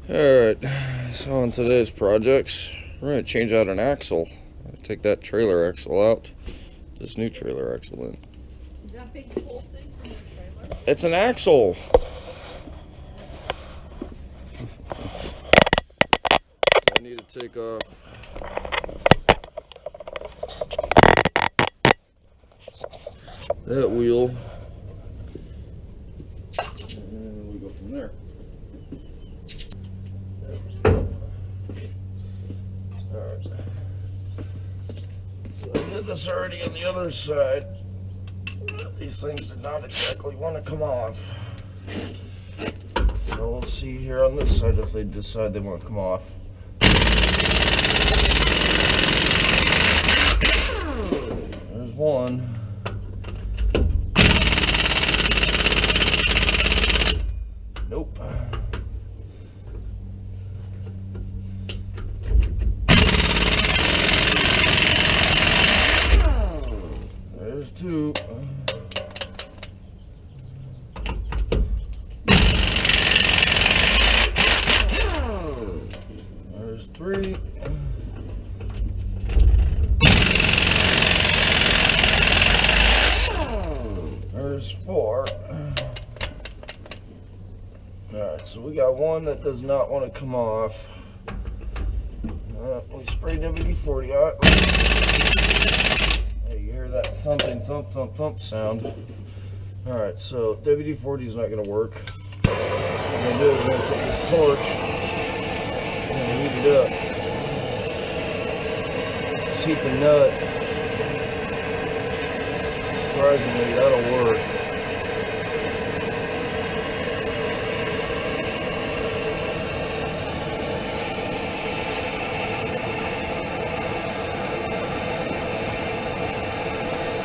Alright, so on today's projects, we're going to change out an axle. Take that trailer axle out, this new trailer axle in. Is that big whole thing from the trailer? It's an axle! I need to take off that wheel, and we go from there. Alright, so I did this already on the other side. These things did not exactly want to come off. So we'll see here on this side if they decide they want to come off. There's one. Nope. There's two. There's three. There's four. Alright, so we got one that does not want to come off. We sprayed WD-40 on it. Hey, you hear that thumping, thump, thump, thump sound. Alright, so WD-40 is not going to work. What I'm going to do is I'm going to take this torch and heat it up. Just heat the nut. Surprisingly, that'll work.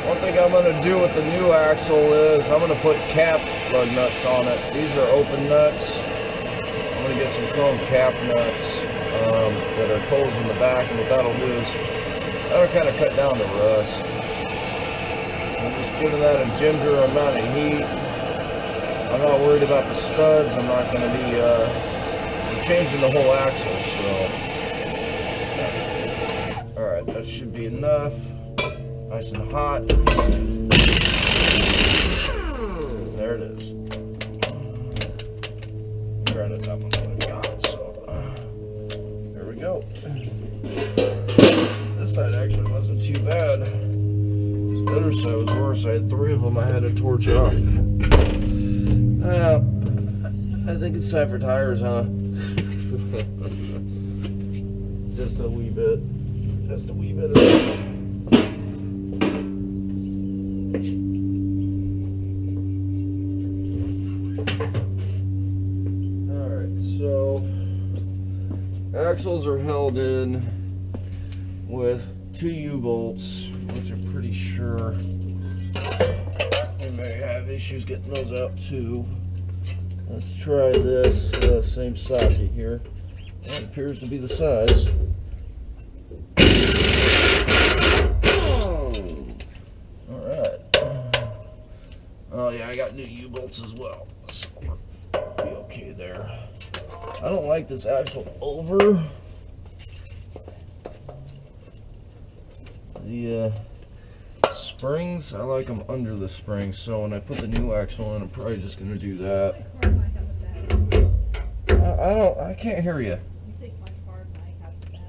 One thing I'm going to do with the new axle is I'm going to put cap lug nuts on it. These are open nuts. I'm going to get some chrome cap nuts that are holes in the back, and what that'll do is that'll kind of cut down the rust. I'm just giving that a ginger amount of heat. I'm not worried about the studs. I'm not going to be changing the whole axle. So, alright, that should be enough. Nice and hot. There it is. Granted, that one's already gone, so there we go. This side actually wasn't too bad. The other side was worse. I had three of them I had to torch off. I think it's time for tires, huh? Just a wee bit. Just a wee bit of it. Axles are held in with two U-bolts, which I'm pretty sure we may have issues getting those out too. Let's try this same socket here. That appears to be the size. Alright. Oh yeah, I got new U-bolts as well, so we'll be okay there. I don't like this axle over the springs. I like them under the springs, so when I put the new axle in, I'm probably just going to do that. I can't hear you. You think my car might have a bad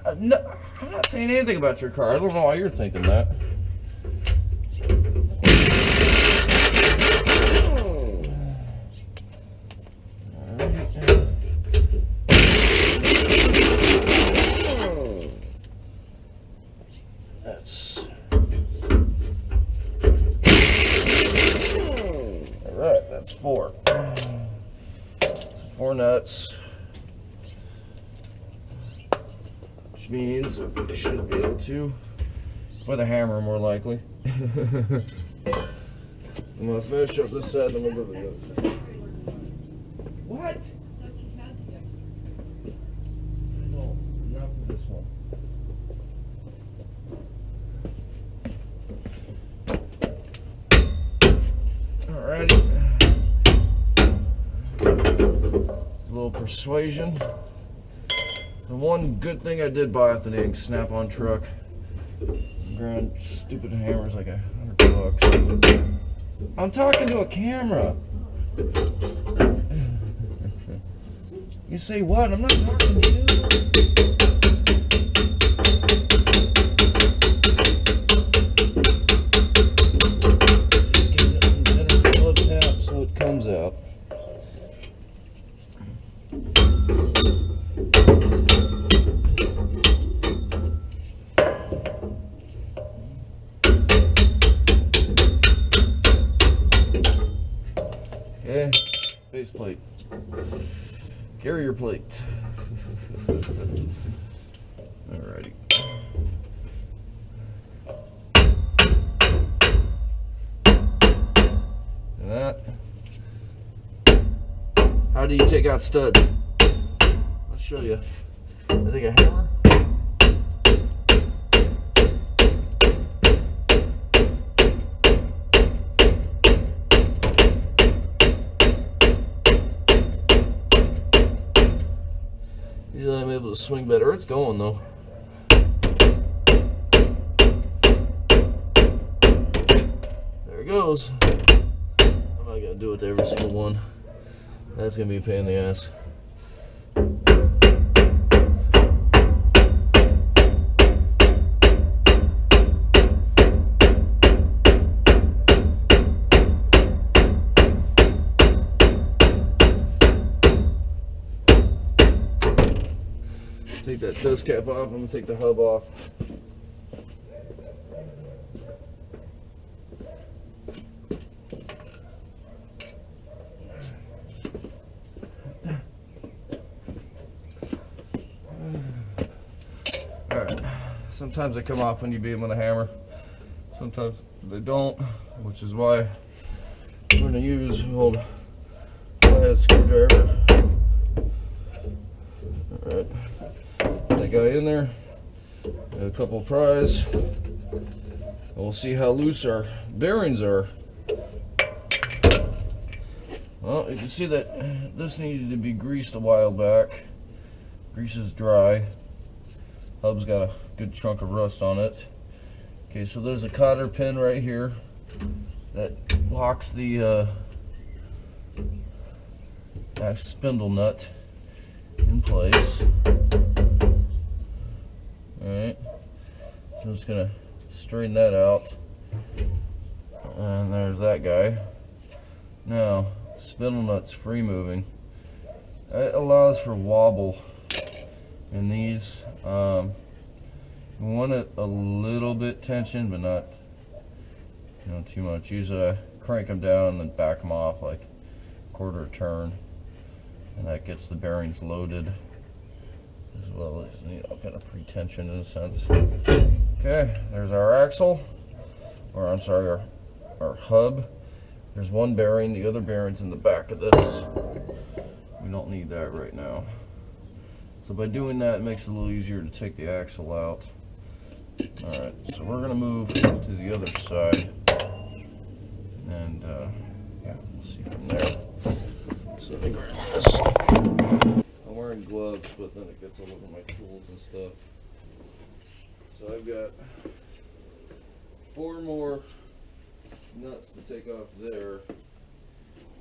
axle? No, I'm not saying anything about your car. I don't know why you're thinking that. Alright, that's four. So 4 nuts. Which means I should be able to, with a hammer more likely. I'm going to finish up this side and then we'll go to the other side. What? No, not for this one. Alrighty. A little little persuasion. The one good thing I did buy off the dang Snap-on truck. Grand stupid hammer's like $100. I'm talking to a camera. You say what? I'm not talking to you. Just giving it some generous blood tap so it comes out. Okay, base plate. Carrier plate. Alrighty. And that. How do you take out studs? I'll show you. I take a hammer. Usually I'm able to swing better. It's going though. There it goes. I'm not gonna do it to every single one. That's gonna be a pain in the ass. Take that dust cap off. I'm gonna take the hub off. Alright. Sometimes they come off when you beat them with a hammer. Sometimes they don't, which is why I'm gonna use an old flathead screwdriver. Alright. That guy in there, a couple pries, and we'll see how loose our bearings are. Well, you can see that this needed to be greased a while back. Grease is dry. Hub's got a good chunk of rust on it. Okay, so there's a cotter pin right here that locks the spindle nut in place. Alright, I'm just gonna straighten that out. And there's that guy. Now, spindle nut's free moving. It allows for wobble in these. You want it a little bit tension, but not too much. Usually I crank them down and then back them off like quarter a turn. And that gets the bearings loaded, as well as kind of pre-tension in a sense. Okay, there's our axle, or I'm sorry, our hub. There's one bearing, the other bearing's in the back of this. We don't need that right now. So by doing that, it makes it a little easier to take the axle out. Alright, so we're gonna move to the other side. And yeah, let's see from there. So let me grab this. I'm wearing gloves, but then it gets all over my tools and stuff. So I've got 4 more nuts to take off there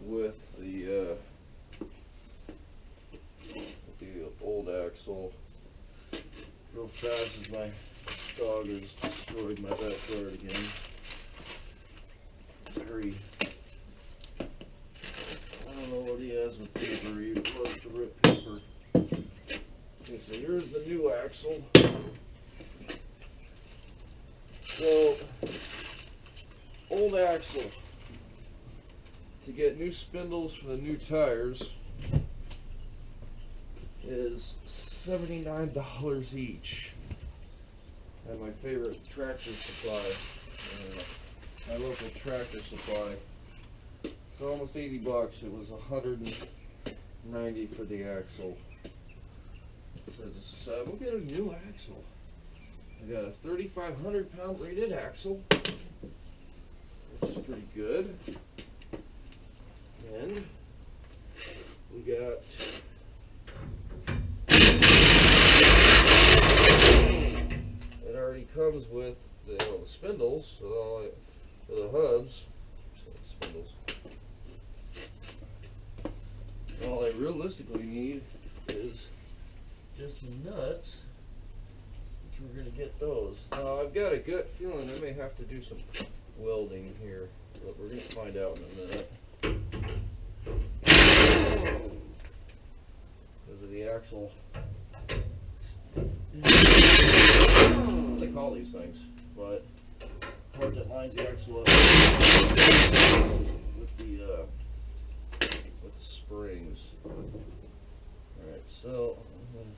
with the old axle. Real fast as my dog has destroyed my backyard again. I don't know what he has with paper. He loves to rip paper. Okay, so here's the new axle. So, old axle. To get new spindles for the new tires is $79 each. At my favorite Tractor Supply, my local Tractor Supply. So almost 80 bucks. It was 190 for the axle. So I just decided we'll get a new axle. I got a 3,500 pound rated axle, which is pretty good. And we got comes with the spindles, so the hubs, so the spindles. All I realistically need is just nuts, which we're going to get those. Now I've got a gut feeling I may have to do some welding here, but we're going to find out in a minute. Because of the axle. What do they call these things? But part that lines the axle up with the springs. Alright, so I'm going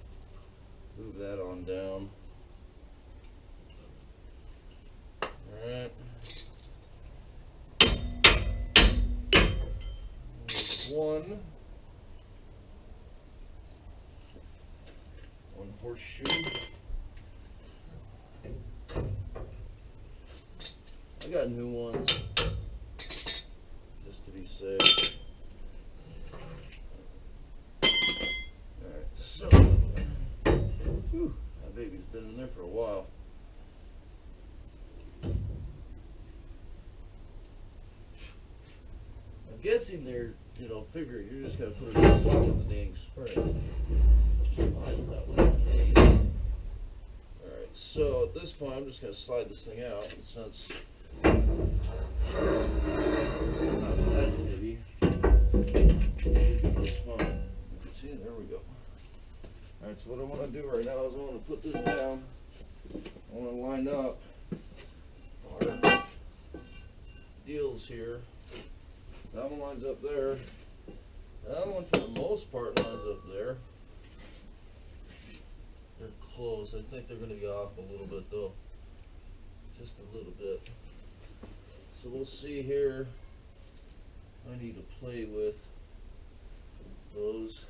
to move that on down. Alright. One horseshoe. I got new ones just to be safe. Alright, so whew, that baby's been in there for a while. I'm guessing they're, figuring you're just gonna put it on top of the dang spring. Alright, so at this point I'm just going to slide this thing out, and since it's not that heavy, it's fine. You can see, there we go. Alright, so what I want to do right now is I want to put this down. I want to line up our deals here. That one lines up there. That one, for the most part, lines up there. They're close. I think they're going to be off a little bit, though. Just a little bit. So we'll see here. I need to play with those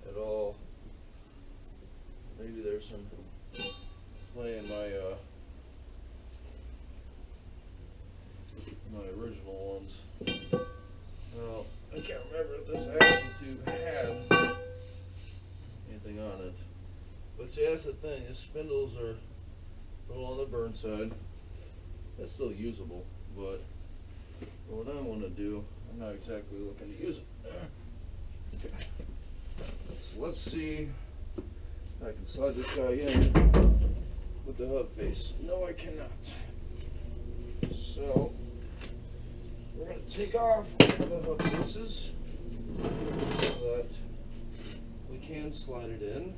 at all. Maybe there's some play in my original ones. Well, I can't remember if this axle tube had anything on it. But see, that's the thing, the spindles are a little on the burn side. That's still usable, but what I want to do, I'm not exactly looking to use it. So let's see if I can slide this guy in with the hub face. No, I cannot. So we're going to take off one of the hub faces so that we can slide it in.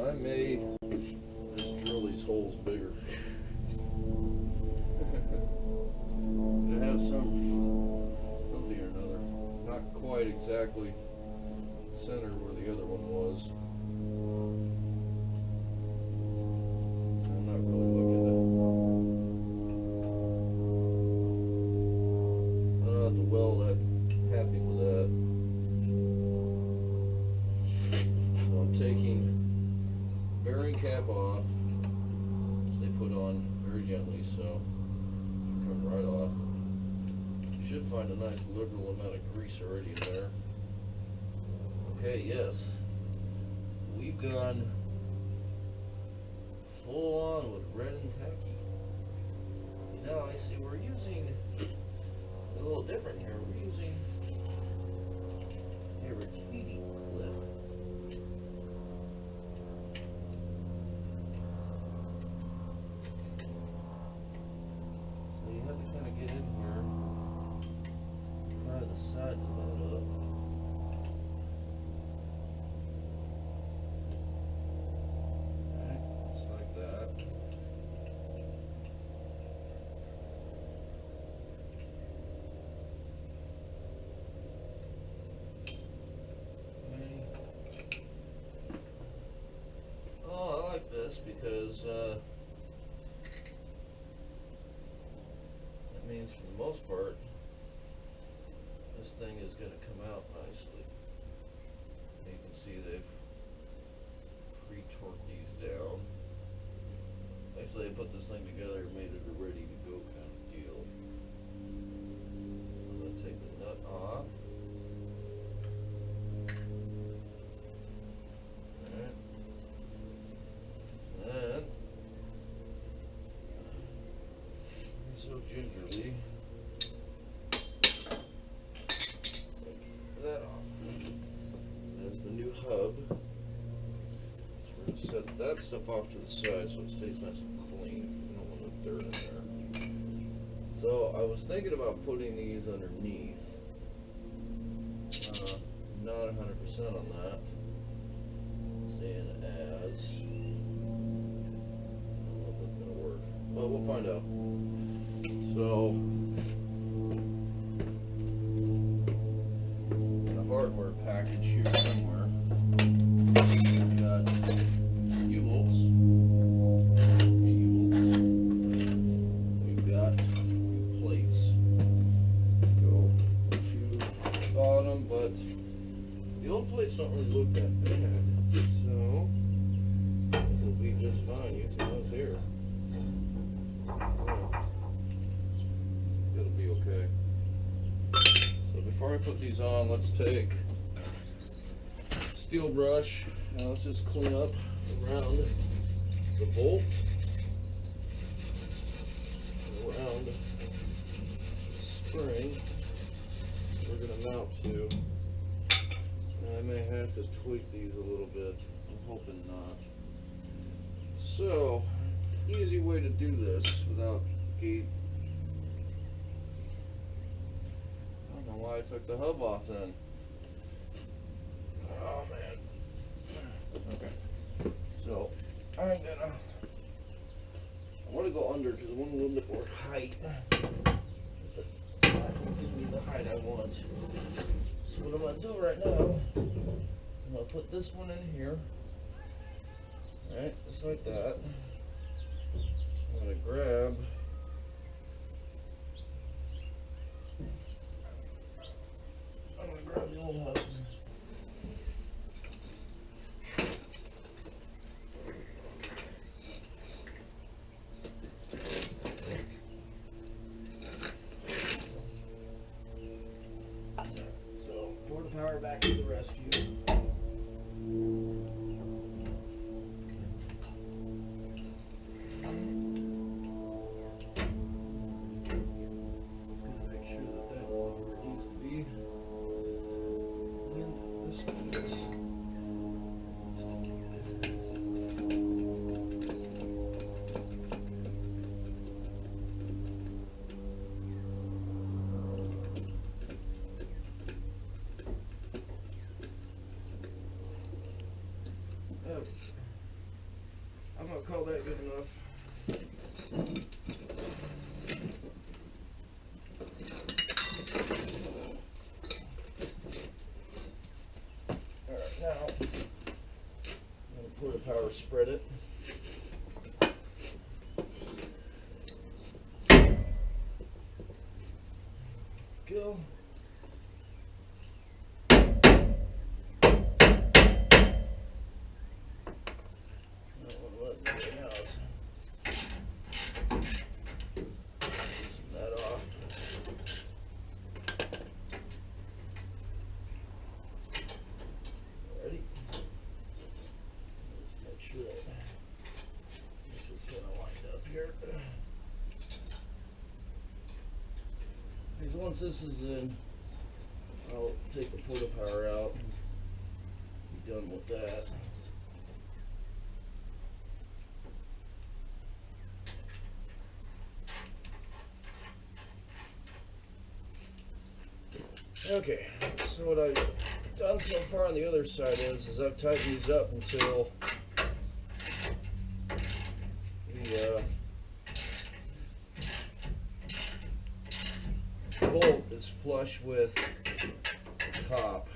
I may just drill these holes bigger. To have something or another. Not quite exactly center where the other one was. I'm not really looking to. I'm not well that happy with that. So I'm taking bearing cap off, which they put on very gently, so it'll come right off. You should find a nice liberal amount of grease already in there. Okay, yes, we've gone full on with red and tacky. Now I see we're using a little different here. We're using a retaining clip. So you have to kind of get in here, pry the sides of that up. Because that means for the most part this thing is going to come out nicely. You can see they've pre-torqued these down. put this thing together, made it a ready to go kind of deal. I'm gonna take the nut off. Alright. And so gingerly take that off. There's the new hub. So we're gonna set that stuff off to the side so it stays nice and clean. We don't want no dirt in there. So I was thinking about putting these underneath. Not 100% on that. Saying as. I don't know if that's gonna work, but we'll find out. So, in a hardware package here somewhere, we've got U-bolts. We've got plates. Go to the bottom, but the old plates don't really look that bad, so we'll be just fine using those here. It'll be okay. So before I put these on, let's take a steel brush and let's just clean up around the bolt, around the spring we're going to mount to. And I may have to tweak these a little bit. I'm hoping not. So, easy way to do this without gate. I don't know why I took the hub off then. Oh man. Okay. So, I want to go under because I want a little bit more height. That won't give me the height I want. So what I'm going to do right now, I'm going to put this one in here. Right, just like that. I'm going to grab the old hub. So, pour the power back to the rescue. I'm gonna call that good enough. Alright, now I'm gonna pour the power, spread it. Go. Once this is in, I'll take the porta power out and be done with that. Okay, so what I've done so far on the other side is I've tightened these up until the bolt is flush with the top.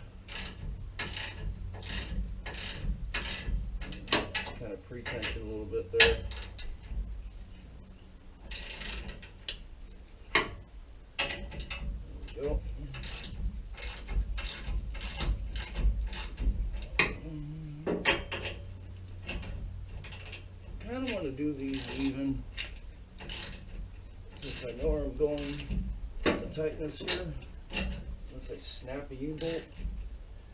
Kind of pre-tension a little bit there. There we go. Kind of want to do these even. I know where I'm going with the tightness here. Let's say snap a U-bolt.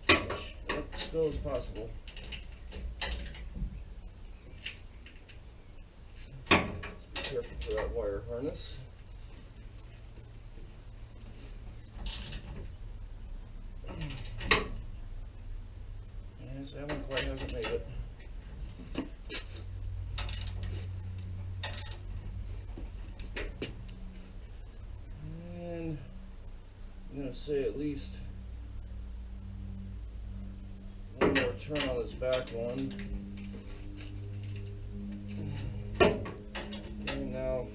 That still is possible. Be careful for that wire harness. Yes, that one quite hasn't made it. And I'm going to say at least one more turn on this back one. And now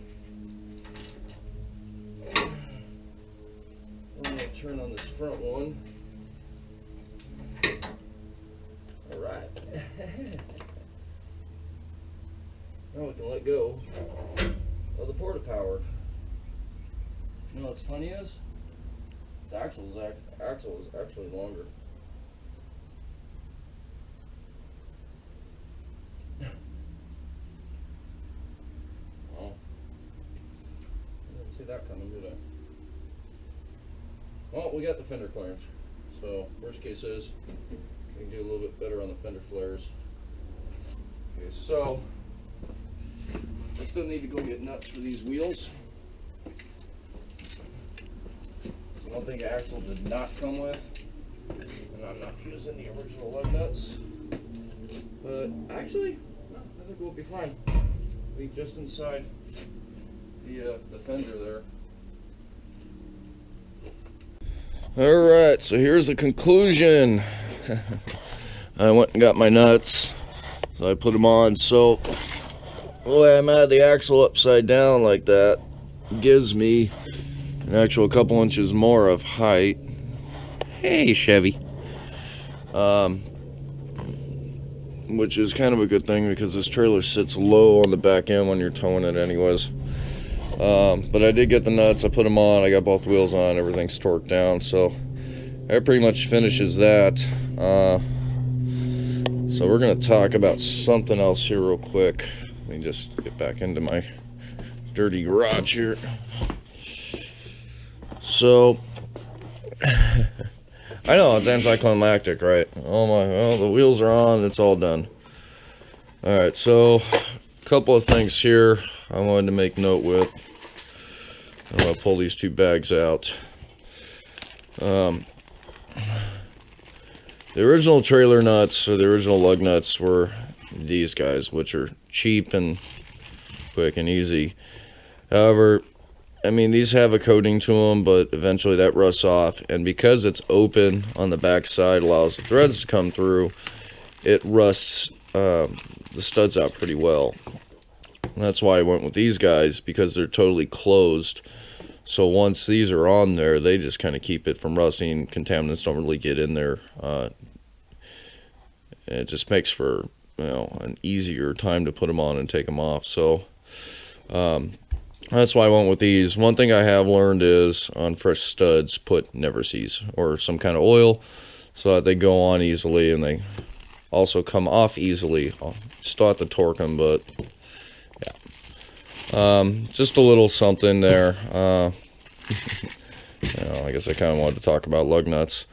one more turn on this front one. Alright. Now we can let go of the porta power. You know what's funny is? The axle is actually longer. Oh. I didn't see that coming, did I? Well, we got the fender clearance. So, worst case is, we can do a little bit better on the fender flares. Okay, so, I still need to go get nuts for these wheels. One thing axle did not come with, and I'm not using the original lug nuts, but actually, no, I think we'll be fine. Be just inside the fender there. Alright, so here's the conclusion. I went and got my nuts, so I put them on. So the way I'm at the axle upside down like that gives me an actual couple inches more of height. Hey, Chevy. Which is kind of a good thing because this trailer sits low on the back end when you're towing it anyways. But I did get the nuts, I put them on, I got both wheels on, everything's torqued down, so that pretty much finishes that. So we're going to talk about something else here real quick. Let me just get back into my dirty garage here. So, I know it's anticlimactic, right? Oh my, well, the wheels are on, it's all done. Alright, so, a couple of things here I wanted to make note with. I'm going to pull these two bags out. The original trailer nuts, or the original lug nuts, were these guys, which are cheap and quick and easy. However, I mean, these have a coating to them, but eventually that rusts off, and because it's open on the back side, allows the threads to come through, it rusts the studs out pretty well. And that's why I went with these guys, because they're totally closed. So once these are on there, they just kind of keep it from rusting. Contaminants don't really get in there. It just makes for, you know, an easier time to put them on and take them off. So that's why I went with these. One thing I have learned is on fresh studs, put Never Seez or some kind of oil so that they go on easily and they also come off easily. I'll still have to torque them, but yeah. Just a little something there. You know, I guess I kind of wanted to talk about lug nuts.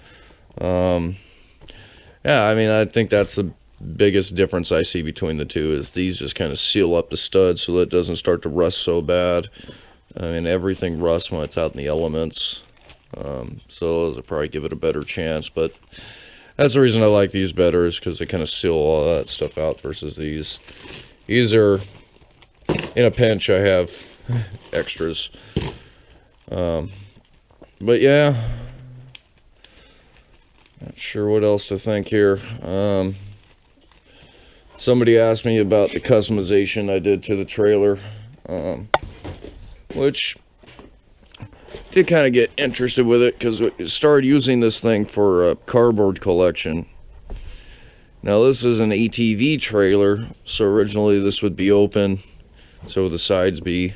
Yeah, I mean, I think that's the biggest difference I see between the two is these just kind of seal up the stud so that it doesn't start to rust so bad. I mean, everything rusts when it's out in the elements. So those will probably give it a better chance, but that's the reason I like these better, is because they kind of seal all that stuff out versus these. These are, in a pinch, I have extras. But yeah, not sure what else to think here. Somebody asked me about the customization I did to the trailer, which did kind of get interested with it because we started using this thing for a cardboard collection. Now this is an ATV trailer, so originally this would be open, so would the sides be,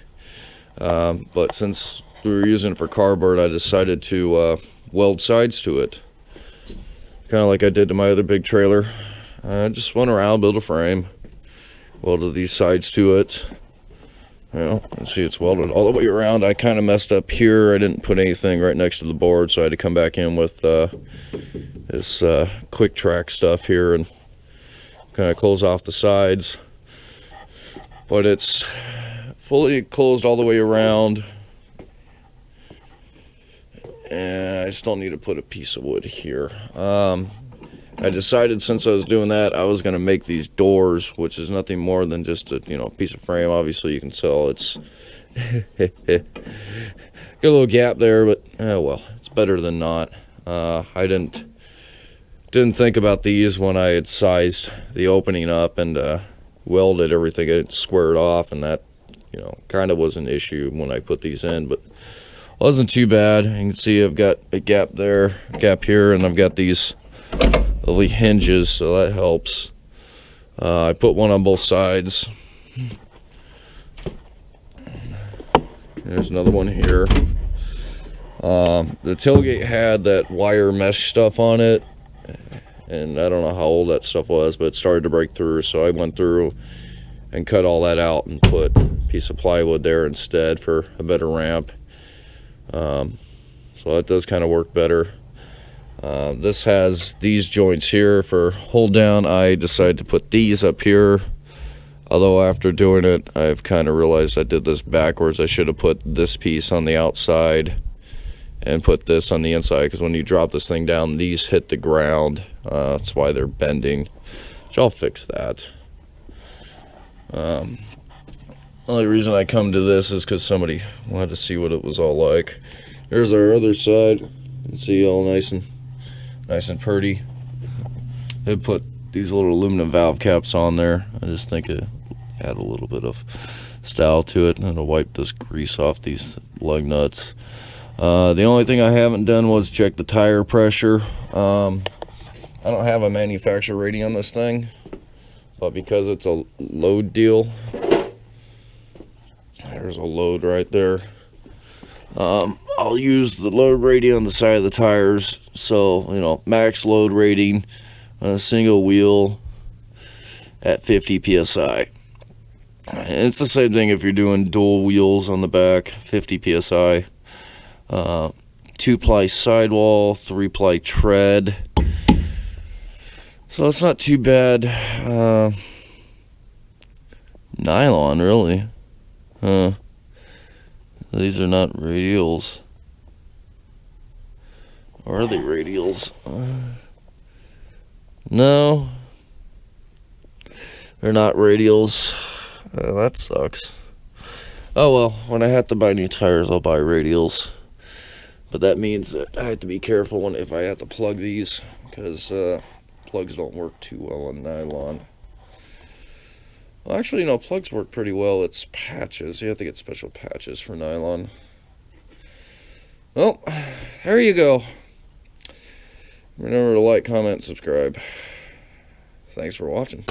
but since we were using it for cardboard, I decided to weld sides to it, kind of like I did to my other big trailer. I just went around, built a frame, welded these sides to it. Well, let's see, it's welded all the way around. I kind of messed up here. I didn't put anything right next to the board, so I had to come back in with this quick track stuff here and kind of close off the sides. But it's fully closed all the way around. And I still need to put a piece of wood here. I decided since I was doing that, I was going to make these doors, which is nothing more than just a piece of frame. Obviously, you can tell it's got a little gap there, but well, it's better than not. I didn't think about these when I had sized the opening up and welded everything. It squared off, and that kind of was an issue when I put these in, but it wasn't too bad. You can see I've got a gap there, a gap here, and I've got these lovely hinges, so that helps. I put one on both sides. There's another one here. The tailgate had that wire mesh stuff on it, and I don't know how old that stuff was, but it started to break through, so I went through and cut all that out and put a piece of plywood there instead for a better ramp. So that does kind of work better. This has these joints here for hold down. I decided to put these up here, although after doing it I've kind of realized I did this backwards. I should have put this piece on the outside and put this on the inside, because when you drop this thing down, these hit the ground. That's why they're bending, so I'll fix that. The only reason I come to this is because somebody wanted to see what it was all like. Here's our other side. You can see all nice and pretty. They put these little aluminum valve caps on there. I just think it add a little bit of style to it, and it'll wipe this grease off these lug nuts. The only thing I haven't done was check the tire pressure. I don't have a manufacturer rating on this thing, but because it's a load deal, there's a load right there. I'll use the load rating on the side of the tires. So, max load rating on a single wheel at 50 psi. And it's the same thing if you're doing dual wheels on the back, 50 psi. 2-ply sidewall, 3-ply tread. So it's not too bad. Nylon, really. These are not radials. Or are they radials? No. They're not radials. That sucks. Oh well, when I have to buy new tires, I'll buy radials. But that means that I have to be careful if I have to plug these, because plugs don't work too well on nylon. Well, actually, plugs work pretty well. It's patches. You have to get special patches for nylon. Well, there you go. Remember to like, comment, subscribe. Thanks for watching.